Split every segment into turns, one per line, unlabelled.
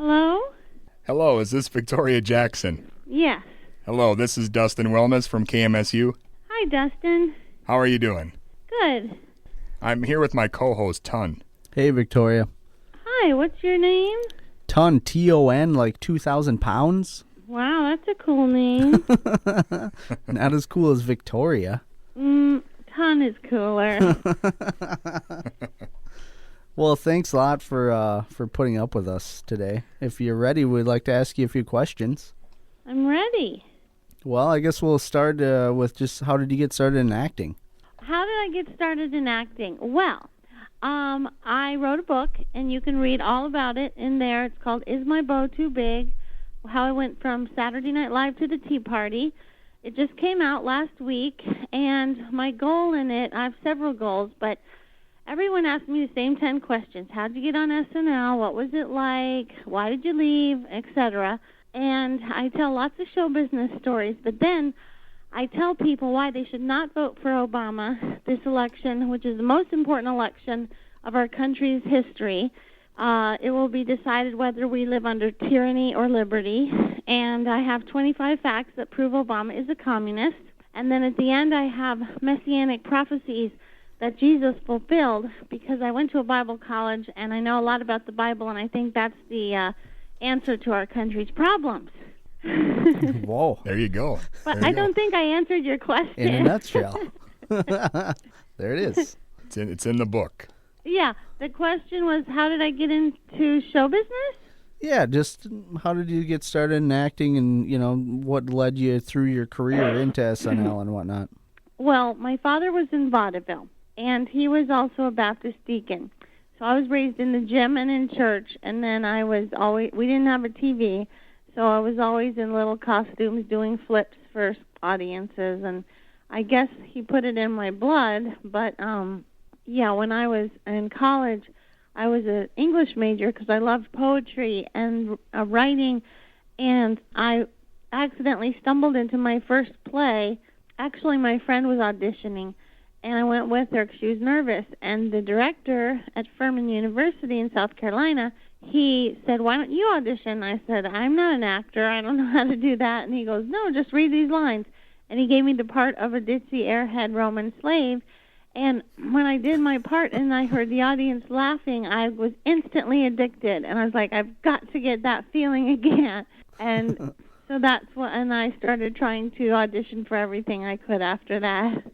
Hello?
Hello, is this Victoria Jackson?
Yes.
Hello, this is Dustin Wilmes from KMSU.
Hi, Dustin.
How are you doing?
Good.
I'm here with my co-host, Ton.
Hey, Victoria.
Hi, what's your name?
Ton, Ton, like 2,000 pounds?
Wow, that's a cool name.
Not as cool as Victoria.
Ton is cooler.
Well, thanks a lot for putting up with us today. If you're ready, we'd like to ask you a few questions.
I'm ready.
Well, I guess we'll start with just how did you get started in acting?
How did I get started in acting? Well, I wrote a book, and you can read all about it in there. It's called Is My Bow Too Big? How I went from Saturday Night Live to the Tea Party. It just came out last week, and my goal in it, I have several goals, but everyone asked me the same 10 questions. How did you get on SNL? What was it like? Why did you leave? Etc. And I tell lots of show business stories, but then I tell people why they should not vote for Obama this election, which is the most important election of our country's history. It will be decided whether we live under tyranny or liberty. And I have 25 facts that prove Obama is a communist. And then at the end, I have messianic prophecies that Jesus fulfilled, because I went to a Bible college and I know a lot about the Bible, and I think that's the answer to our country's problems.
Whoa.
There you go.
But I don't think I answered your question.
In a nutshell. There it is.
It's in the book.
Yeah, the question was, how did I get into show business?
Yeah, just how did you get started in acting and, what led you through your career into SNL and whatnot?
Well, my father was in vaudeville, and he was also a Baptist deacon. So I was raised in the gym and in church, and then we didn't have a TV, so I was always in little costumes doing flips for audiences, and I guess he put it in my blood, but when I was in college, I was an English major because I loved poetry and writing, and I accidentally stumbled into my first play. Actually, my friend was auditioning, and I went with her because she was nervous. And the director at Furman University in South Carolina, he said, "Why don't you audition?" I said, "I'm not an actor. I don't know how to do that." And he goes, "No, just read these lines." And he gave me the part of a ditzy airhead Roman slave. And when I did my part and I heard the audience laughing, I was instantly addicted. And I was like, I've got to get that feeling again. And so and I started trying to audition for everything I could after that.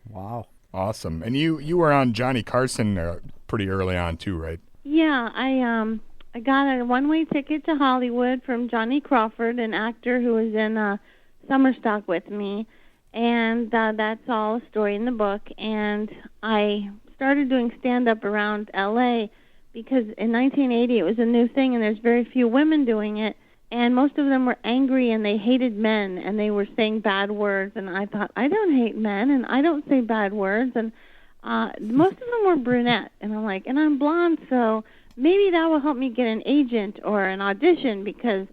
Wow.
Awesome. And you were on Johnny Carson pretty early on too, right?
Yeah, I got a one-way ticket to Hollywood from Johnny Crawford, an actor who was in Summer Stock with me. And that's all a story in the book. And I started doing stand-up around L.A. because in 1980 it was a new thing, and there's very few women doing it. And most of them were angry, and they hated men, and they were saying bad words. And I thought, I don't hate men, and I don't say bad words. And most of them were brunette. And I'm like, and I'm blonde, so maybe that will help me get an agent or an audition, because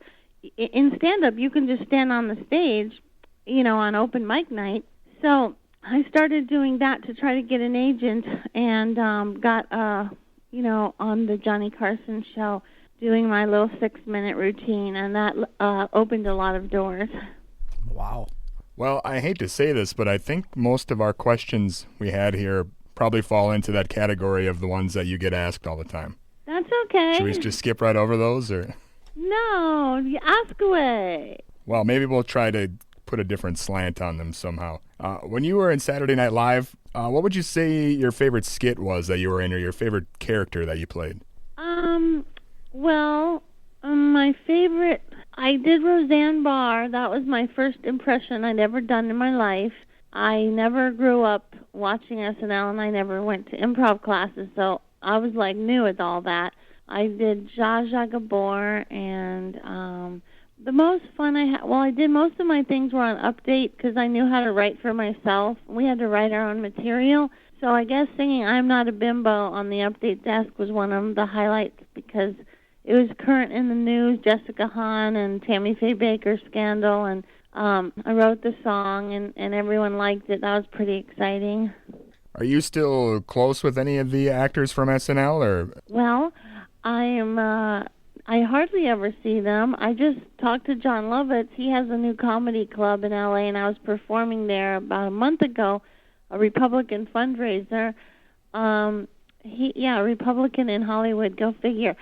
in stand-up you can just stand on the stage, on open mic night. So I started doing that to try to get an agent, and got, on the Johnny Carson show, doing my little 6-minute routine, and that opened a lot of doors.
Wow.
Well, I hate to say this, but I think most of our questions we had here probably fall into that category of the ones that you get asked all the time.
That's okay.
Should we just skip right over those, or?
No, you ask away.
Well, maybe we'll try to put a different slant on them somehow. When you were in Saturday Night Live, what would you say your favorite skit was that you were in, or your favorite character that you played?
My favorite, I did Roseanne Barr. That was my first impression I'd ever done in my life. I never grew up watching SNL, and I never went to improv classes, so I was new at all that. I did Zsa Zsa Gabor, and the most fun I did most of my things were on Update because I knew how to write for myself. We had to write our own material. So I guess singing I'm Not a Bimbo on the Update desk was one of the highlights because it was current in the news, Jessica Hahn and Tammy Faye Baker scandal, and I wrote the song, and everyone liked it. That was pretty exciting.
Are you still close with any of the actors from SNL, or?
Well, I I hardly ever see them. I just talked to John Lovitz. He has a new comedy club in L.A., and I was performing there about a month ago, a Republican fundraiser. Republican in Hollywood, go figure.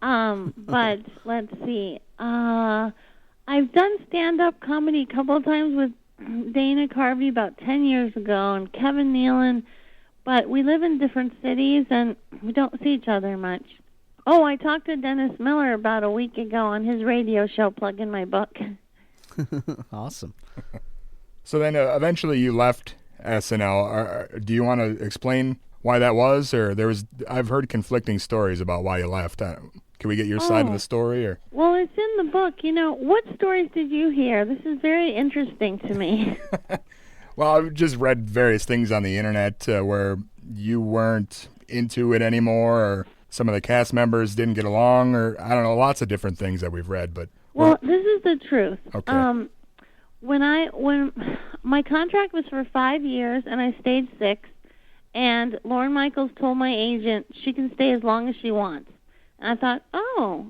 But let's see. I've done stand-up comedy a couple of times with Dana Carvey about 10 years ago and Kevin Nealon, but we live in different cities and we don't see each other much. Oh, I talked to Dennis Miller about a week ago on his radio show, plugging my book.
Awesome.
So then eventually you left SNL. Do you want to explain why that was? Or I've heard conflicting stories about why you left. Can we get your side of the story? Or
well, it's in the book. What stories did you hear? This is very interesting to me.
Well, I've just read various things on the internet where you weren't into it anymore, or some of the cast members didn't get along, or I don't know, lots of different things that we've read. But
this is the truth.
Okay.
When my contract was for 5 years and I stayed 6, and Lorne Michaels told my agent she can stay as long as she wants. And I thought,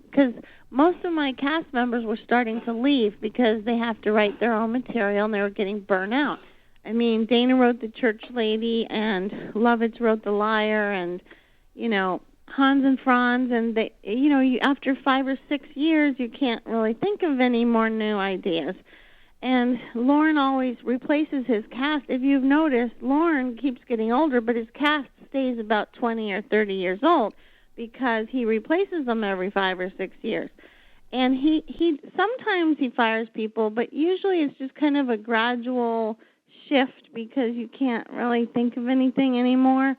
because most of my cast members were starting to leave because they have to write their own material and they were getting burnt out. I mean, Dana wrote The Church Lady and Lovitz wrote The Liar and, Hans and Franz, and they, after 5 or 6 years, you can't really think of any more new ideas. And Lorne always replaces his cast. If you've noticed, Lorne keeps getting older, but his cast stays about 20 or 30 years old because he replaces them every 5 or 6 years. And he sometimes he fires people, but usually it's just kind of a gradual shift because you can't really think of anything anymore.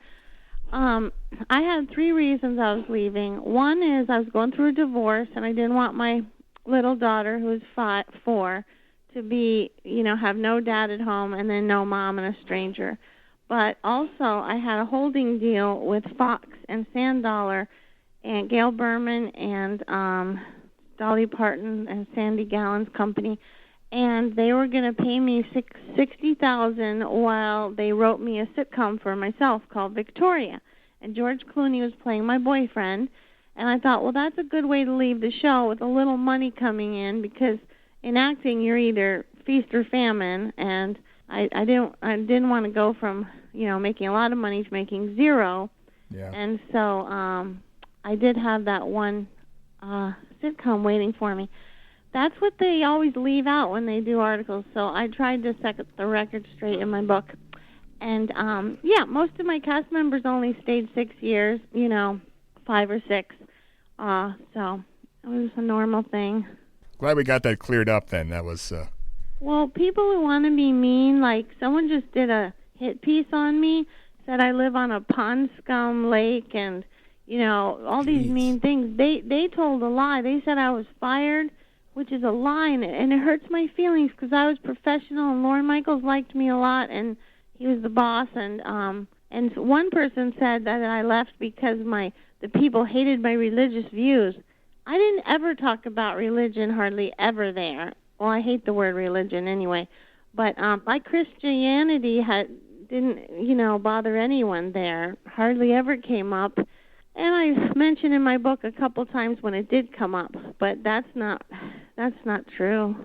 I had 3 reasons I was leaving. One is I was going through a divorce, and I didn't want my little daughter, who's 4, to be, have no dad at home and then no mom and a stranger. But also I had a holding deal with Fox and Sand Dollar and Gail Berman and Dolly Parton and Sandy Gallen's company, and they were going to pay me $60,000 while they wrote me a sitcom for myself called Victoria. And George Clooney was playing my boyfriend, and I thought, well, that's a good way to leave the show with a little money coming in, because in acting you're either feast or famine, and I didn't want to go from making a lot of money to making 0.
Yeah.
And so I did have that one sitcom waiting for me. That's what they always leave out when they do articles, so I tried to set the record straight in my book. And, most of my cast members only stayed 6 years, 5 or 6. So it was a normal thing.
Glad we got that cleared up then. That was...
Well, people who want to be mean, like someone just did a hit piece on me, said I live on a pond scum lake and, all these mean things. They told a lie. They said I was fired, which is a lie, and it hurts my feelings because I was professional and Lorne Michaels liked me a lot and he was the boss. And one person said that I left because the people hated my religious views. I didn't ever talk about religion, hardly ever there. Well, I hate the word religion anyway. But my Christianity didn't, bother anyone there. Hardly ever came up. And I mentioned in my book a couple times when it did come up, but that's not true.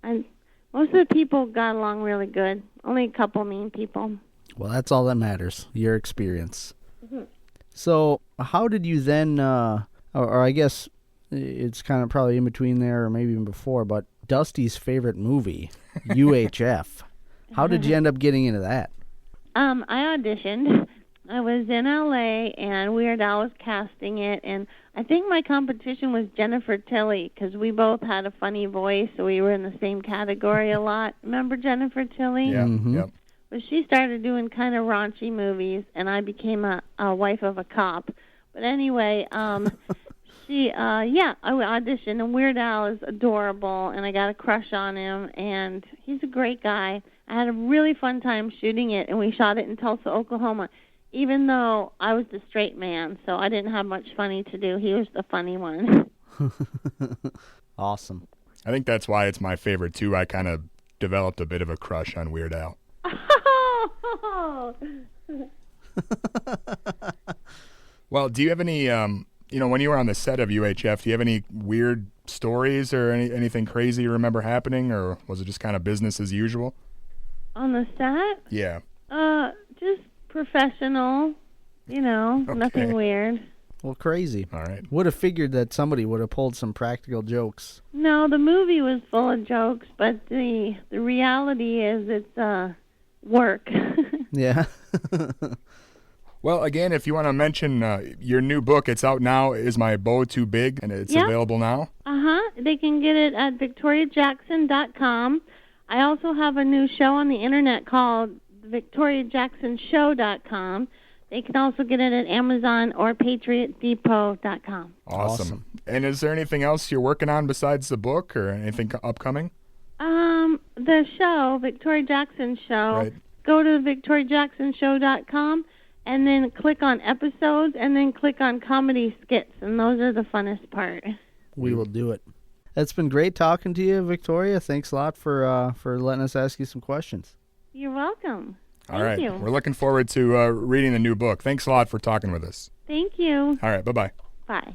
And most of the people got along really good. Only a couple mean people.
Well, that's all that matters, your experience. Mm-hmm. So how did you then, or I guess it's kind of probably in between there or maybe even before, but Dusty's favorite movie, UHF. How did you end up getting into that?
I auditioned. I was in L.A., and Weird Al was casting it, and I think my competition was Jennifer Tilly, because we both had a funny voice, so we were in the same category a lot. Remember Jennifer Tilly?
Yeah, Yep.
Well, she started doing kind of raunchy movies, and I became a wife of a cop. But anyway, I auditioned, and Weird Al is adorable, and I got a crush on him, and he's a great guy. I had a really fun time shooting it, and we shot it in Tulsa, Oklahoma, even though I was the straight man, so I didn't have much funny to do. He was the funny one.
Awesome.
I think that's why it's my favorite, too. I kind of developed a bit of a crush on Weird Al.
Oh!
Well, do you have any when you were on the set of UHF, do you have any weird stories or anything crazy you remember happening, or was it just kind of business as usual?
On the set?
Yeah.
Just professional, nothing weird.
Well, crazy.
All right.
Would have figured that somebody would have pulled some practical jokes.
No, the movie was full of jokes, but the reality is it's work.
Yeah.
Well, again, if you want to mention your new book, it's out now, Is My Bow Too Big? And it's available now?
They can get it at victoriajackson.com. I also have a new show on the internet called victoriajacksonshow.com. They can also get it at Amazon or patriotdepot.com.
Awesome. And is there anything else you're working on besides the book or anything upcoming?
The show, Victoria Jackson Show.
Right.
Go to victoriajacksonshow.com and then click on episodes and then click on comedy skits, and those are the funnest part.
We will do it. It's been great talking to you, Victoria. Thanks a lot for letting us ask you some questions.
You're welcome.
All right.
Thank you.
We're looking forward to reading the new book. Thanks a lot for talking with us.
Thank you.
All right. Bye-bye.
Bye.